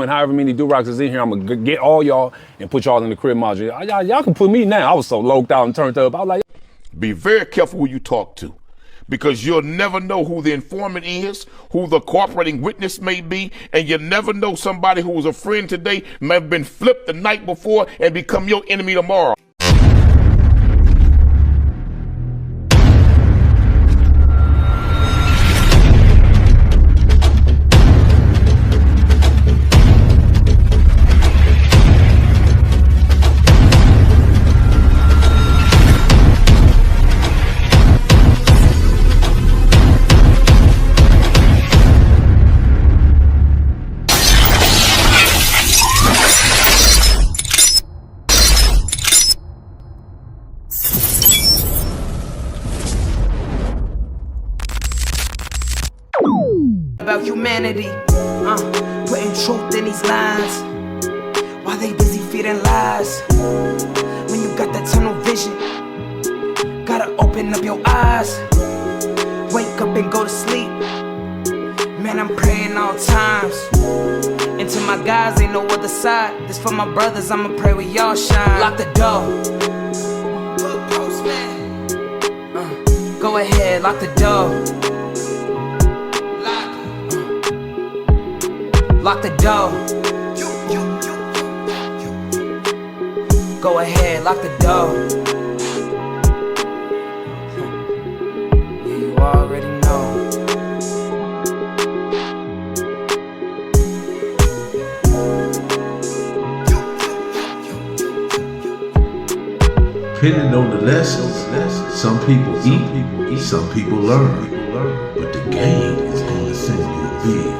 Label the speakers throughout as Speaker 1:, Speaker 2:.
Speaker 1: And however many do-rocks is in here, I'm gonna get all y'all and put y'all in the crib module. Y'all can put me now. I was so loped out and turned up. I was like,
Speaker 2: be very careful who you talk to, because you'll never know who the informant is, who the cooperating witness may be, and you never know somebody who was a friend today may have been flipped the night before and become your enemy tomorrow.
Speaker 3: About humanity, putting truth in these lines, while they busy feeding lies. When you got that tunnel vision, gotta open up your eyes. Wake up and go to sleep. Man, I'm praying all times. And to my guys, ain't no other side. This for my brothers, I'ma pray with y'all shine. Lock the door. Go ahead, lock the door. Lock the door. Go ahead, lock the door. Yeah, you already know.
Speaker 4: Depending on the lessons, some people eat, some people learn. But the game is going to send you big.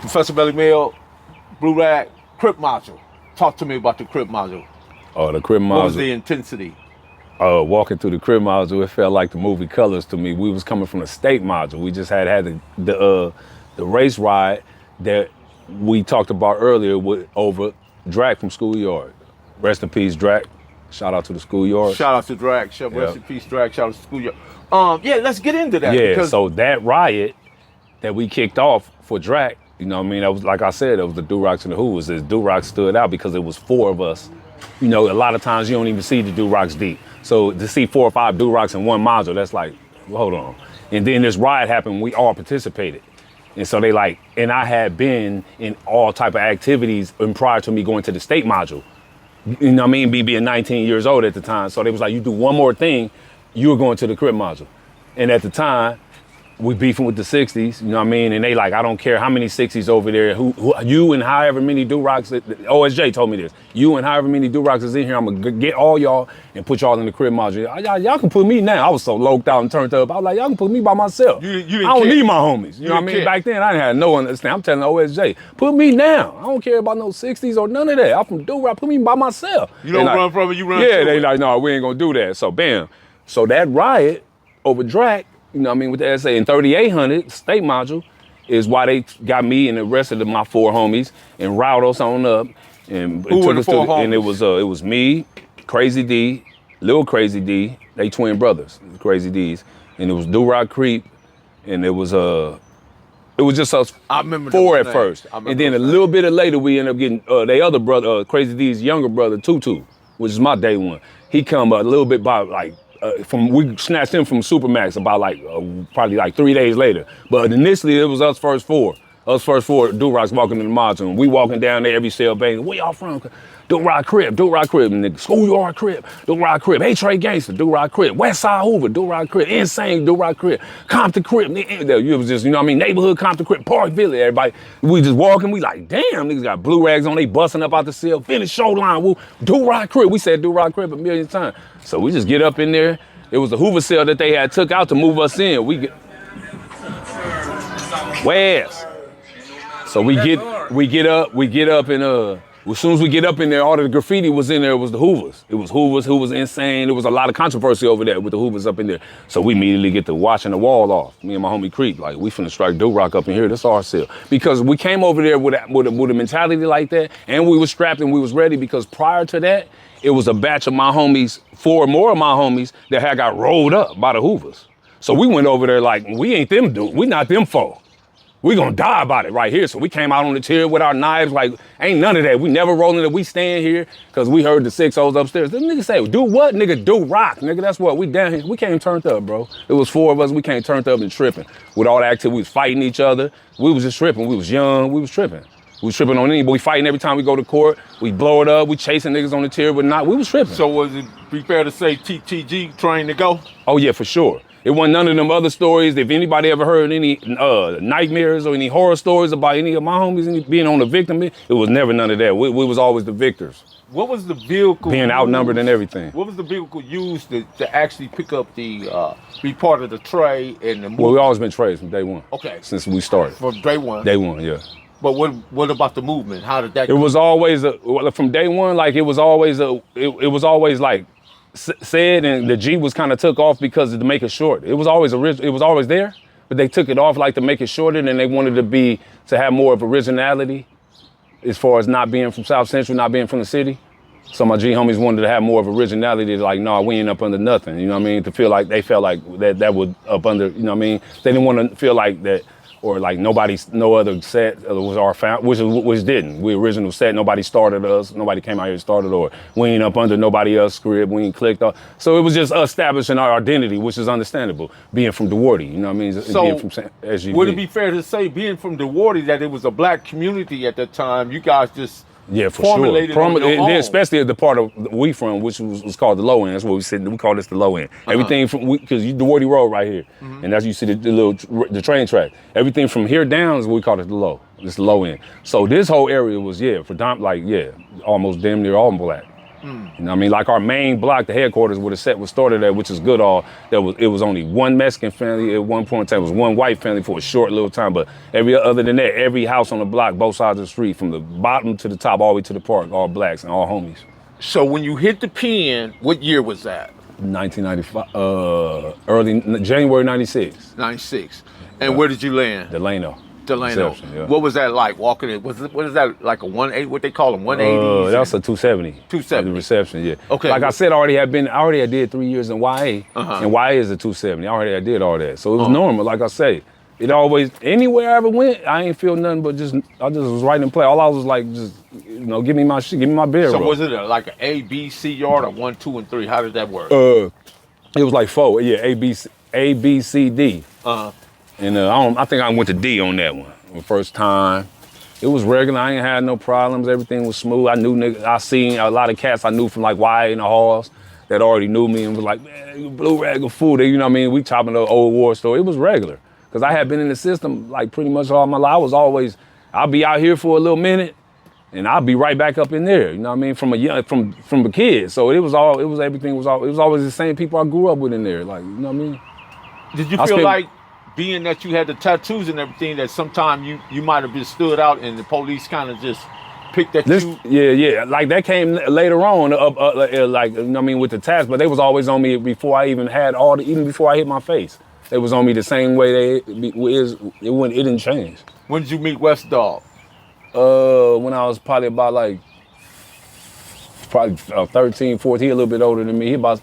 Speaker 5: Professor Belly Mail, Blue Rag, CRIP module. Talk to me about the CRIP module.
Speaker 1: oh, the crib module.
Speaker 5: What was the intensity?
Speaker 1: Walking through the crib module, it felt like the movie Colors to me. We was coming from the state module. We just had the race ride that we talked about earlier over Rocc from Schoolyard. Rest in peace, Rocc. Shout out to the Schoolyard.
Speaker 5: Shout out to Ragg. Rest in peace, Ragg. Shout out to Schoolyard. Yeah, let's get into that.
Speaker 1: Yeah, so that riot that we kicked off for Rocc, you know what I mean? That was, like I said, it was the Do-Rocks and the Hoovers. The Do-Rocks stood out because it was 4 of us. You know, a lot of times you don't even see the Do-Rocks deep. So to see 4 or 5 Do-Rocks in one module, that's like, well, hold on. And then this riot happened, we all participated. And so they like, and I had been in all type of activities prior to me going to the state module. You know what I mean? Me being 19 years old at the time. So they was like, you do one more thing, you were going to the CRIP module. And at the time, we beefing with the 60s, you know what I mean? And they like, I don't care how many 60s over there, who you and however many Do-Rocks, OSJ told me this, you and however many Do-Rocks is in here, I'm gonna get all y'all and put y'all in the crib module. Y'all can put me now. I was so loped out and turned up. I was like, y'all can put me by myself.
Speaker 5: You didn't
Speaker 1: I don't
Speaker 5: care.
Speaker 1: need my homies. You know what I mean?
Speaker 5: care.
Speaker 1: Back then, I didn't have no understanding. I'm telling OSJ, put me now. I don't care about no 60s or none of that. I'm from Do-Rock, put me by myself.
Speaker 5: You don't
Speaker 1: And
Speaker 5: run from it, you run
Speaker 1: Yeah,
Speaker 5: to
Speaker 1: they
Speaker 5: it.
Speaker 1: like, no, we ain't gonna do that. So bam. So that riot over Rocc, you know what I mean, with the SA in 3800 state module is why they got me and the rest of my 4 homies and routed us on up. And
Speaker 5: Who were the 4 homies?
Speaker 1: And it was me, Crazy D, Lil Crazy D, they twin brothers, Crazy D's, and it was Do-Rock Creep, and it was just us
Speaker 5: I remember
Speaker 1: 4
Speaker 5: those
Speaker 1: at
Speaker 5: names.
Speaker 1: first.
Speaker 5: I remember
Speaker 1: And then a
Speaker 5: those
Speaker 1: little bit later we ended up getting their other brother, Crazy D's younger brother, Tutu, which is my day one. He come a little bit by like, we snatched him from Supermax about probably like 3 days later. But initially it was us first 4. Us first 4 Do-Rocks walking in the module. We walking down there every cell banging. Where y'all from? Do-Rock Crip, Do-Rock Crip, nigga. Schoolyard Crip, Do-Rock Crip. H-Trey Gangster, Do-Rock Crip. Westside Hoover, Do-Rock Crip. Insane, Do-Rock Crip. Compton Crip. You was just, you know what I mean? Neighborhood Compton Crip, Park Village. Everybody, we just walking. We like, damn, niggas got blue rags on. They busting up out the cell. Finish show line. Woo. Do-Rock Crip. We said Do-Rock Crip a million times. So we just get up in there. It was the Hoover cell that they had took out to move us in. We get West. So we get up and as soon as we get up in there, all the graffiti was in there. It was the Hoovers. It was Hoovers who was insane. There was a lot of controversy over there with the Hoovers up in there. So we immediately get to washing the wall off. Me and my homie CRIP, like we finna strike Do-Rock up in here. That's our cell. Because we came over there with a mentality like that, and we was strapped and we was ready. Because prior to that, it was a batch of my homies, 4 more of my homies that had got rolled up by the Hoovers. So we went over there like, we ain't them dude, we not them folk. We gonna die about it right here. So we came out on the chair with our knives, like, ain't none of that. We never rolling it, we stand here, cause we heard the 6-0s upstairs. Them niggas say, do what, nigga? Do rock, nigga, that's what, we down here. We came turned up, bro. It was 4 of us, we came turned up and tripping. With all the activity, we was fighting each other. We was just tripping, we was young, we was tripping. We was tripping on anybody, we fighting every time we go to court. We blow it up, we chasing niggas on the chair, but not, we was tripping.
Speaker 5: So was it be fair to say TTG trained to go?
Speaker 1: Oh yeah, for sure. It wasn't none of them other stories. If anybody ever heard any nightmares or any horror stories about any of my homies being on the victim, it was never none of that. We was always the victors.
Speaker 5: What was the vehicle
Speaker 1: being outnumbered and everything?
Speaker 5: What was the vehicle used to actually pick up the, be part of the tray and the movement?
Speaker 1: Well, we always been trades from day one.
Speaker 5: Okay.
Speaker 1: Since we started.
Speaker 5: From day one?
Speaker 1: Day one, yeah.
Speaker 5: But what about the movement? How did that
Speaker 1: go? It was always, from day one, like it was always like, said, and the G was kind of took off because to make it short. It was always it was always there, but they took it off like to make it shorter, and they wanted to have more of originality as far as not being from South Central, not being from the city. So my G homies wanted to have more of originality, like, no, we ain't up under nothing, you know what I mean? To feel like they felt like that would up under, you know what I mean? They didn't want to feel like that, or like no other set was our found, which didn't. We original set, nobody started us, nobody came out here and started, or we ain't up under nobody else's script, we ain't clicked off. So it was just us establishing our identity, which is understandable, being from DeWardy, you know what I mean?
Speaker 5: So
Speaker 1: being from SGV.
Speaker 5: Would it be fair to say, being from DeWardy, that it was a black community at that time, you guys just
Speaker 1: yeah, for
Speaker 5: formulated
Speaker 1: sure.
Speaker 5: on your own.
Speaker 1: Especially the part of we from, which was called the low end. That's what we said. We call this the low end. Everything from, because the Wardy Road right here, and as you see the train track. Everything from here down is what we call it the low. It's the low end. So this whole area was almost damn near all black. You know what I mean? Like our main block, the headquarters where the set was started at, which is Goodall, it was only one Mexican family at one point in time. It was one white family for a short little time. But other than that, every house on the block, both sides of the street, from the bottom to the top, all the way to the park, all blacks and all homies.
Speaker 5: So when you hit the pen, what year was that?
Speaker 1: 1995, early January 96.
Speaker 5: 96. And where did you land?
Speaker 1: Delano.
Speaker 5: Yeah. What was that like walking in? What is that like a 180? What they call them, 180s?
Speaker 1: That was a 270.
Speaker 5: 270.
Speaker 1: The reception, yeah.
Speaker 5: Okay.
Speaker 1: Like I said, I already did 3 years in YA, and YA is a 270. I did all that, so it was normal. Like I say, it always anywhere I ever went, I ain't feel nothing but I just was right in play. All I was like, just give me my shit, give me my beer.
Speaker 5: So
Speaker 1: roll.
Speaker 5: was it like an A, B, C yard or 1, 2, and 3? How did that work?
Speaker 1: It was like 4. Yeah, A, B, C, D. And I think I went to D on that one. The first time. It was regular. I ain't had no problems. Everything was smooth. I knew niggas. I seen a lot of cats I knew from like YA in the halls that already knew me and was like, man, you blue Raggg fool. You know what I mean? We chopping the old war story. It was regular. Because I had been in the system like pretty much all my life. I'll be out here for a little minute and I'll be right back up in there. You know what I mean? From a kid. So it was always the same people I grew up with in there. Like, you know what I mean?
Speaker 5: Did you feel like, being that you had the tattoos and everything, that sometime you might have been stood out and the police kind of just picked at you?
Speaker 1: Yeah. Like that came later on, like, you know what I mean, with the tats, but they was always on me before I even had even before I hit my face. They was on me the same way it didn't change.
Speaker 5: When did you meet West Dog?
Speaker 1: When I was probably about 13, 14, a little bit older than me. He about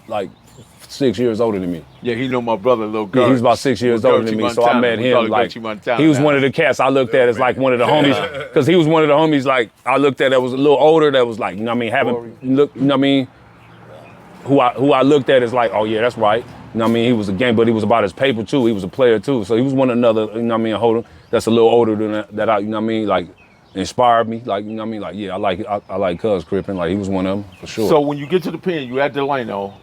Speaker 1: 6 years older than me.
Speaker 5: Yeah, he know my brother, Lil Gertz.
Speaker 1: Yeah, he was about 6 years older than me, so I met him like, he was one of the cats I looked at as like one of the homies, because he was one of the homies like I looked at that was a little older, that was like, you know what I mean, you know what I mean, who I looked at as like, oh yeah, that's right. You know what I mean, he was a gang, but he was about his paper too, he was a player too, so he was one another, you know what I mean, a holder that's a little older than that I, you know what I mean, like, inspired me, like, you know what I mean, like, yeah, I like Cuz Crippin', like he was one of them, for sure.
Speaker 5: So when you get to the pen, you at Delano,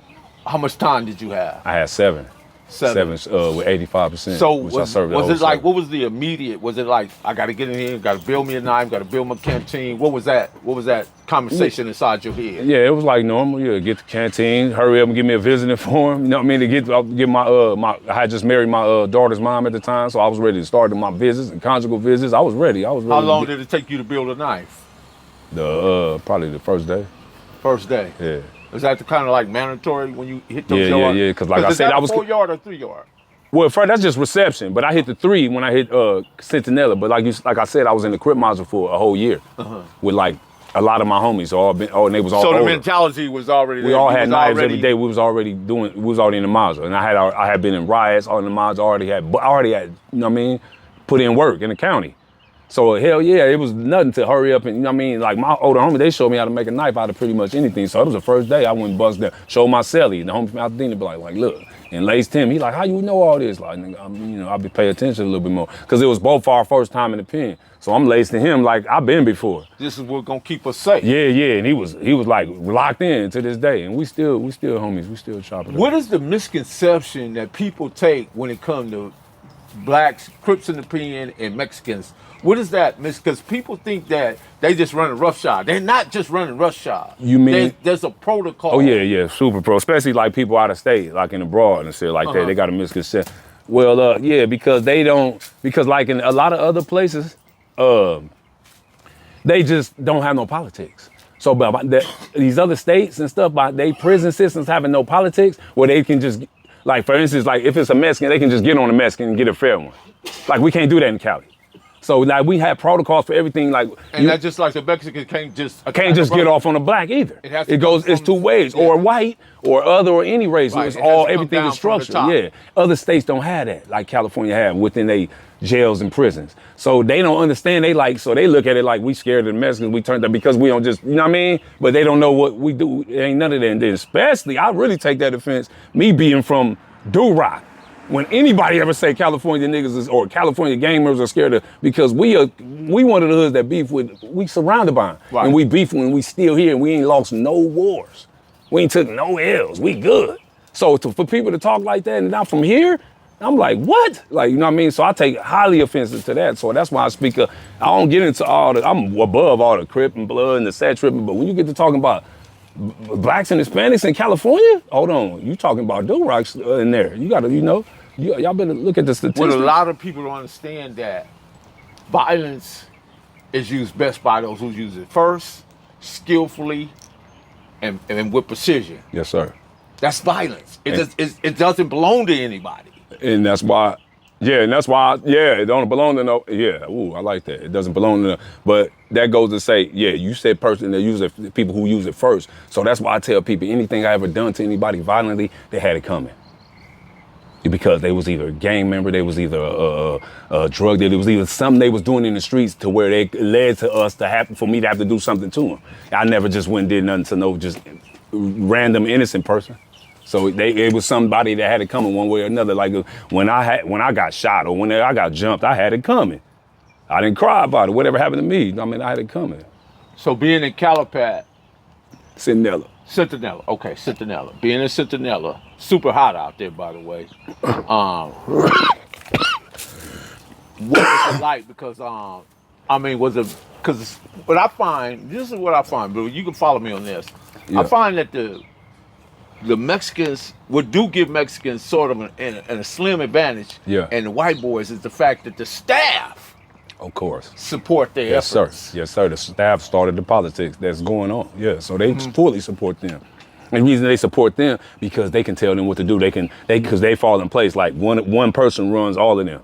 Speaker 5: how much time did you have?
Speaker 1: I had seven with 85%.
Speaker 5: So
Speaker 1: which
Speaker 5: was it like, what was the immediate? Was it like, I got to get in here, got to build me a knife, got to build my canteen? What was that? What was that conversation inside your head?
Speaker 1: Yeah, it was like normal. Yeah, get the canteen, hurry up and give me a visiting form. You know what I mean? To get my I had just married my daughter's mom at the time, so I was ready to start my visits and conjugal visits. I was ready.
Speaker 5: How long did it take you to build a knife?
Speaker 1: Probably the first day.
Speaker 5: First day.
Speaker 1: Yeah.
Speaker 5: Is that the kind of like mandatory when you hit those yards?
Speaker 1: Yeah, because like I said, I was
Speaker 5: 4 yard or 3 yard.
Speaker 1: Well, first that's just reception, but I hit the 3 when I hit Centinela. But like I said, I was in the CRIP module for a whole year with like A lot of my homies all been, and they was all
Speaker 5: So the
Speaker 1: older.
Speaker 5: mentality was already there.
Speaker 1: We all
Speaker 5: You
Speaker 1: had
Speaker 5: was
Speaker 1: knives
Speaker 5: already-
Speaker 1: every day. We was already in the Mazda, and I had been in riots, all in the Mazda. I already had, you know what I mean, put in work in the county. So hell yeah, it was nothing to hurry up and, you know what I mean? Like my older homie, they showed me how to make a knife out of pretty much anything. So it was the first day I went and bust down, showed my celly, and the homie from Altadena be like, look, and laced him. He like, how you know all this? Like, nigga, I'll be paying attention a little bit more. Cause it was both our first time in the pen. So I'm lacing him like I've been before.
Speaker 5: This is what's gonna keep us safe.
Speaker 1: Yeah, and he was like locked in to this day. And we still homies, we still chopping it
Speaker 5: What
Speaker 1: up.
Speaker 5: is the misconception that people take when it comes to blacks, Crips in the pen, and Mexicans? What is that? Because people think that they just running roughshod. They're not just running roughshod.
Speaker 1: You mean-
Speaker 5: there's a protocol?
Speaker 1: Oh yeah, super pro, especially like people out of state, like in abroad and shit like that. They got a misconception. Well, yeah, because like in a lot of other places, they just don't have no politics. So these other states and stuff, they prison systems having no politics, where they can just, like for instance, like if it's a Mexican, they can just get on a Mexican and get a fair one. Like we can't do that in Cali. So like we have protocols for everything. Like
Speaker 5: And that's just like the Mexicans can't just
Speaker 1: get off on a black either.
Speaker 5: It has to
Speaker 1: It goes.
Speaker 5: come
Speaker 1: It's two
Speaker 5: from-
Speaker 1: ways,
Speaker 5: yeah.
Speaker 1: or white, or other, or any race.
Speaker 5: Right,
Speaker 1: It's
Speaker 5: it has
Speaker 1: all
Speaker 5: to come
Speaker 1: everything
Speaker 5: down
Speaker 1: is
Speaker 5: from the
Speaker 1: structured.
Speaker 5: top.
Speaker 1: Yeah, other states don't have that, like California have within they jails and prisons. So they don't understand. So they look at it like we scared of the Mexicans. We turned up because we don't just, you know what I mean? But they don't know what we do. It ain't none of that. And then especially, I really take that offense. Me being from Rocc. When anybody ever say California niggas or California gamers are scared of, because we one of the hoods that beef with, we surrounded by them.
Speaker 5: Right.
Speaker 1: And we beef when we still here and we ain't lost no wars. We ain't took no L's, we good. So for people to talk like that and not from here, I'm like, what? Like, you know what I mean? So I take highly offensive to that. So that's why I speak up. I don't get into I'm above all the Crip and blood and the set tripping, but when you get to talking about blacks and Hispanics in California, hold on, you talking about Rocks in there. You gotta, y'all better look at the statistics.
Speaker 5: Well, a lot of people don't understand that violence is used best by those who use it first, skillfully, and with precision.
Speaker 1: Yes, sir.
Speaker 5: That's violence. It doesn't belong to anybody.
Speaker 1: And that's why, it don't belong to no, I like that. It doesn't belong to, but that goes to say, you said person that use it, people who use it first. So that's why I tell people, anything I ever done to anybody violently, they had it coming. Because they was either a gang member, they was either a drug dealer, it was either something they was doing in the streets to where they led to us for me to have to do something to them. I never just went and did nothing to no just random innocent person. So it was somebody that had it coming one way or another. Like when I got shot or when I got jumped, I had it coming. I didn't cry about it. Whatever happened to me, I mean, I had it coming.
Speaker 5: So being in Calipat,
Speaker 1: Centinela.
Speaker 5: Okay, Centinela. Being in Centinela, super hot out there, by the way. What was it like? Because because what I find, this is what I find, but you can follow me on this.
Speaker 1: Yeah.
Speaker 5: I find that the Mexicans, what do give Mexicans sort of a slim advantage, and the white boys, is the fact that the staff,
Speaker 1: of course,
Speaker 5: support their efforts.
Speaker 1: Yes, sir. The staff started the politics that's going on. Yeah, so they fully support them. And the reason they support them, because they can tell them what to do. Because they fall in place. Like one person runs all of them.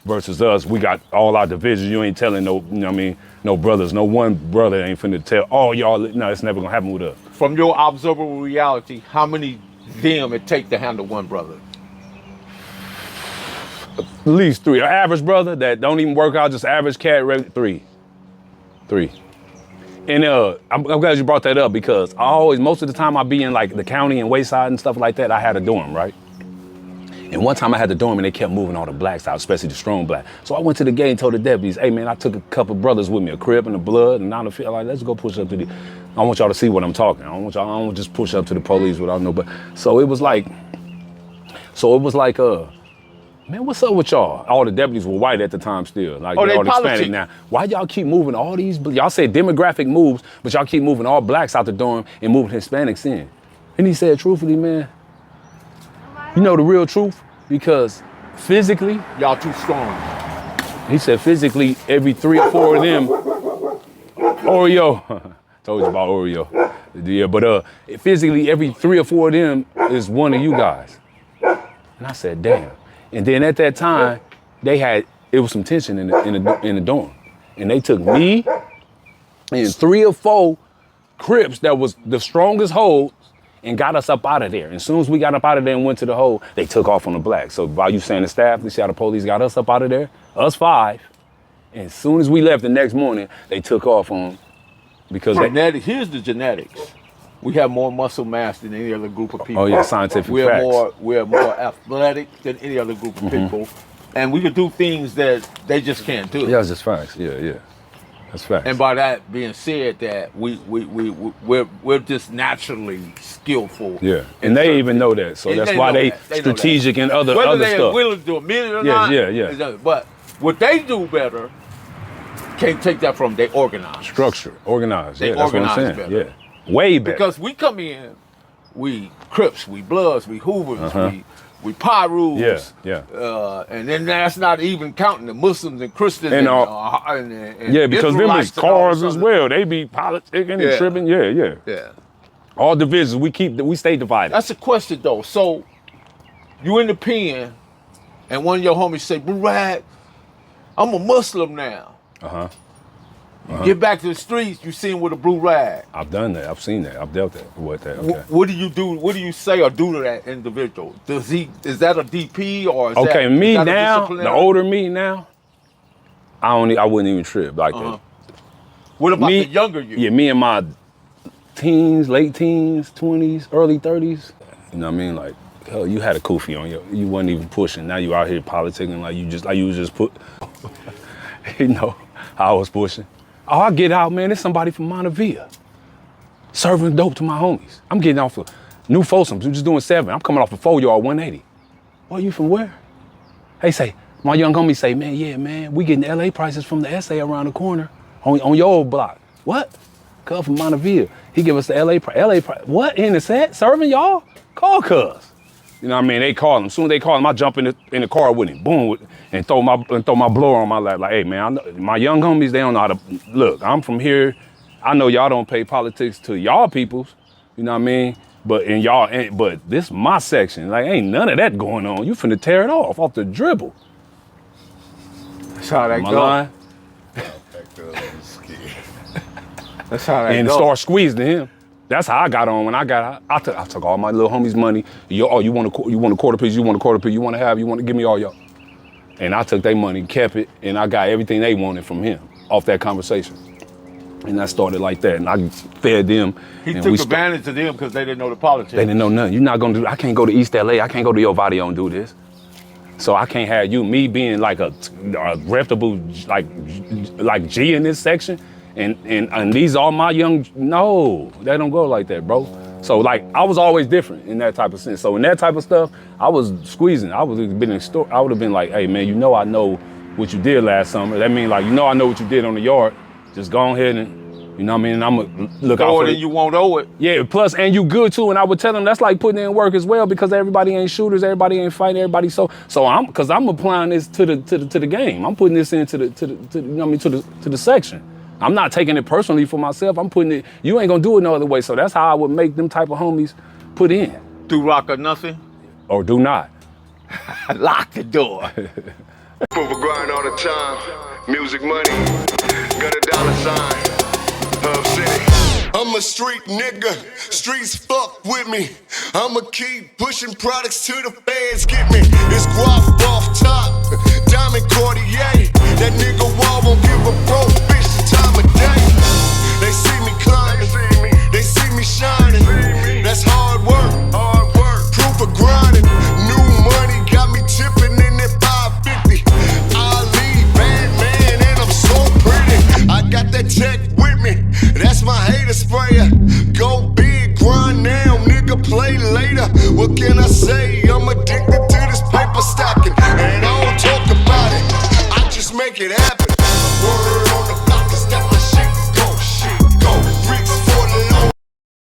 Speaker 1: Versus us, we got all our divisions. You ain't telling no, you know what I mean, no brothers. No one brother ain't finna tell all y'all, no, it's never gonna happen with us.
Speaker 5: From your observable reality, how many them it take to handle one brother?
Speaker 1: At least 3. An average brother that don't even work out, just average cat, 3. And I'm glad you brought that up, because most of the time I be in like the county and Wayside and stuff like that, I had a dorm, right? And one time I had the dorm and they kept moving all the blacks out, especially the strong black. So I went to the gate and told the deputies, hey man, I took a couple brothers with me, a Crip and a blood, and now I feel like, let's go push up to I want y'all to see what I'm talking. I don't just push up to the police without no, but so it was like, man, what's up with y'all? All the deputies were white at the time still. Like,
Speaker 5: they
Speaker 1: all Hispanic
Speaker 5: politic.
Speaker 1: now. Why y'all keep moving all these, y'all say demographic moves, but y'all keep moving all blacks out the dorm and moving Hispanics in. And he said, truthfully, man, you know the real truth? Because physically,
Speaker 5: Y'all too strong.
Speaker 1: he said physically, every 3 or 4 of them, Oreo, told you about Oreo. Yeah, but physically, every 3 or 4 of them is one of you guys. And I said, damn. And then at that time, it was some tension in the dorm. And they took me and 3 or 4 Crips that was the strongest hold and got us up out of there. And as soon as we got up out of there and went to the hole, they took off on the black. So while you saying the staff, you see how the police got us up out of there? Us 5. And as soon as we left the next morning, they took off on because
Speaker 5: here's the genetics. We have more muscle mass than any other group of people.
Speaker 1: Oh yeah, scientific facts.
Speaker 5: We're more athletic than any other group of people. And we can do things that they just can't do.
Speaker 1: Yeah, that's just facts. Yeah. That's facts.
Speaker 5: And by that being said, that we're just naturally skillful.
Speaker 1: Yeah, and they even know that, so that's why they strategic and other
Speaker 5: Whether
Speaker 1: other
Speaker 5: they're
Speaker 1: stuff.
Speaker 5: willing to do a minute or not.
Speaker 1: Yeah.
Speaker 5: But what they do better, can't take that from they organize.
Speaker 1: Structure, organized.
Speaker 5: They
Speaker 1: yeah, that's
Speaker 5: organize
Speaker 1: what I'm saying.
Speaker 5: better.
Speaker 1: Yeah, way better.
Speaker 5: Because we come in, we Crips, we Bloods, we Hoovers, we Pyrus.
Speaker 1: Yeah.
Speaker 5: And then that's not even counting the Muslims and Christians
Speaker 1: And because them is
Speaker 5: Israelites and all
Speaker 1: cars
Speaker 5: this
Speaker 1: as
Speaker 5: other-
Speaker 1: well. They be politicking and tripping. Yeah.
Speaker 5: Yeah.
Speaker 1: All divisions, we stay divided.
Speaker 5: That's a question though. So you in the pen, and one of your homies say, "Ragg, I'm a Muslim now." You get back to the streets, you see him with a blue rag.
Speaker 1: I've done that. I've seen that. I've dealt with that. Okay.
Speaker 5: What do you do? What do you say or do to that individual? Is that a DP or is that,
Speaker 1: me
Speaker 5: is that a
Speaker 1: now,
Speaker 5: disciplinary?
Speaker 1: the older me now, I wouldn't even trip like that.
Speaker 5: What about
Speaker 1: Me-
Speaker 5: the younger you?
Speaker 1: Yeah, me in my teens, late teens, 20s, early 30s. You know what I mean? Like, hell, you had a kufi on you wasn't even pushing. Now you out here politicking like you was just put. You know, I was pushing. Oh, I get out, man. There's somebody from Montevilla serving dope to my homies. I'm getting off of New Folsoms. We're just doing 7. I'm coming off a 4-yard 180. Well, you from where? They say, my young homies say, man, we getting LA prices from the SA around the corner on your old block. What? Cuz from Montevilla. He give us the LA price. What? In the set? Serving y'all? Call cuz. You know what I mean? They call him. As soon as they call him, I jump in the car with him, boom, and throw my blower on my lap. Like, hey man, I know, my young homies, they don't know how to look. I'm from here. I know y'all don't pay politics to y'all peoples. You know what I mean? But this my section. Like, ain't none of that going on. You finna tear it off the dribble.
Speaker 5: That's how that
Speaker 1: Am I
Speaker 5: go.
Speaker 1: lying?
Speaker 5: That's how that
Speaker 1: And
Speaker 5: go.
Speaker 1: start squeezing him. That's how I got on when I got out. I took all my little homies' money. You want a quarter piece? You want a quarter piece? You want to give me all y'all? And I took their money, kept it, and I got everything they wanted from him off that conversation. And I started like that, and I fed them.
Speaker 5: He
Speaker 1: and
Speaker 5: took advantage of them because they didn't know the politics.
Speaker 1: They didn't know nothing. You're not gonna do. I can't go to East LA. I can't go to your Vadio and do this. So I can't have you, me being like a reputable like G in this section. And these are my young, no, they don't go like that, bro. So like, I was always different in that type of sense. So in that type of stuff, I was squeezing. I would have been like, hey man, I know what you did last summer. That means like, I know what you did on the yard. Just go ahead and, you know what I mean? I'm gonna look out for it.
Speaker 5: You won't owe it.
Speaker 1: Yeah, plus, and you good too. And I would tell them that's like putting in work as well because everybody ain't shooters, everybody ain't fighting, everybody. So I'm applying this to the game. I'm putting this into to the section. I'm not taking it personally for myself. I'm putting it, you ain't gonna do it no other way. So that's how I would make them type of homies put in.
Speaker 5: Do Rocc or nothing?
Speaker 1: Or do not.
Speaker 5: Lock the door.
Speaker 6: Move a grind all the time. Music money. Got a dollar sign. Hub City. I'm a street nigga. Streets fuck with me. I'ma keep pushing products till the feds get me. It's guap off top. Diamond Cartier. That nigga wall won't give a bro bitch the time of day. They see me climbing. They see me shining. That's hard work. Proof of grinding. New money got me tipping in that 550. Ali, bad man, and I'm so pretty. I got that tech with me. That's my hater sprayer. Go big, grind now, nigga, play later. What can I say? I'm addicted to this paper stacking. And I don't talk about it. I just make it happen.